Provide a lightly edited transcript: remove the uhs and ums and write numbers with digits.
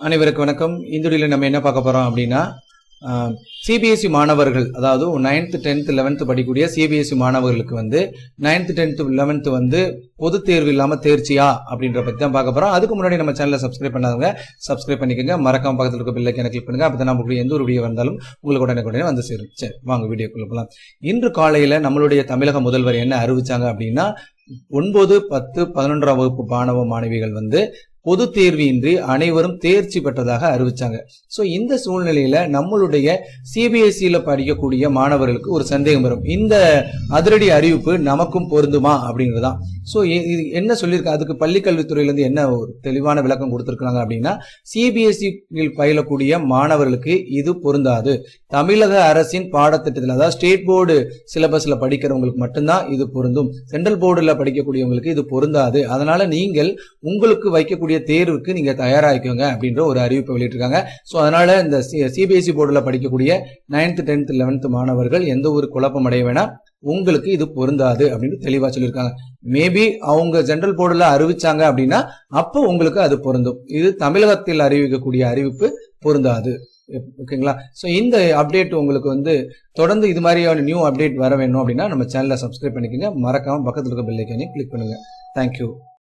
அனைவருக்கும் வணக்கம். இந்த வீடியோல நம்ம என்ன பார்க்க போறோம் அப்படின்னா சிபிஎஸ்சி மாணவர்கள், அதாவது 9th 10th 11th படிக்கக்கூடிய சிபிஎஸ்சி மாணவர்களுக்கு வந்து 9th 10th 11th வந்து பொது தேர்வு இல்லாம தேர்ச்சியா அப்படின்ற பத்தி தான் பார்க்க போறோம். அதுக்கு முன்னாடி நம்ம சேனலை சப்ஸ்கிரைப் பண்ணாதவங்க சப்ஸ்கிரைப் பண்ணிக்கோங்க. மறக்காம பக்கத்தில் இருக்க பெல் ஐகானை கிளிக் பண்ணுங்க. அப்பதான் நம்மளுடைய எந்த ஒரு வீடியோ வந்தாலும் உங்களுக்கு உடனே வந்து சேரும். சரி, வாங்க வீடியோக்குள்ள போகலாம். இன்று காலையில நம்மளுடைய தமிழக முதல்வர் என்ன அறிவிச்சாங்க அப்படின்னா 9, 10, 11ஆம் வகுப்பு மாணவ மாணவிகள் வந்து பொது தேர்வின்றி அனைவரும் தேர்ச்சி பெற்றதாக அறிவிச்சாங்க. ஸோ இந்த சூழ்நிலையில நம்மளுடைய சிபிஎஸ்சியில படிக்கக்கூடிய மாணவர்களுக்கு ஒரு சந்தேகம் வரும், இந்த அதிரடி அறிவிப்பு நமக்கும் பொருந்துமா அப்படிங்கிறதான். ஸோ இது என்ன சொல்லியிருக்காங்க, அதுக்கு பள்ளிக்கல்வித்துறையிலேருந்து என்ன ஒரு தெளிவான விளக்கம் கொடுத்துருக்காங்க அப்படின்னா, சிபிஎஸ்சியில் பயிலக்கூடிய மாணவர்களுக்கு இது பொருந்தாது. தமிழக அரசின் பாடத்திட்டத்தில், அதாவது ஸ்டேட் போர்டு சிலபஸ்ல படிக்கிறவங்களுக்கு மட்டும்தான் இது பொருந்தும். சென்ட்ரல் போர்டுல படிக்கக்கூடியவங்களுக்கு இது பொருந்தாது. அதனால நீங்கள் உங்களுக்கு வைக்கக்கூடிய தேர்வுக்கு நீங்க தயாராகிக்கோங்க அப்படின்ற ஒரு அறிவிப்பை வெளியிட்டிருக்காங்க. ஸோ அதனால இந்த சிபிஎஸ்சி போர்டுல படிக்கக்கூடிய 9th 10th 11th மாணவர்கள் எந்த ஒரு குழப்பம் அடைய வேணாம், உங்களுக்கு இது பொருந்தாது அப்படின்னு தெளிவா சொல்லியிருக்காங்க. மேபி அவங்க ஜெனரல் போர்டுல அறிவிச்சாங்க அப்படின்னா அப்போ உங்களுக்கு அது பொருந்தும். இது தமிழகத்தில் அறிவிக்கக்கூடிய அறிவிப்பு பொருந்தாது. ஓகேங்களா? ஸோ இந்த அப்டேட் உங்களுக்கு வந்து தொடர்ந்து இது மாதிரியான நியூ அப்டேட் வர வேணும் அப்படின்னா நம்ம சேனலை சப்ஸ்கிரைப் பண்ணிக்கோங்க. மறக்காம பக்கத்தில் இருக்க பெல் ஐகானை கிளிக் பண்ணுங்க. தேங்க்யூ.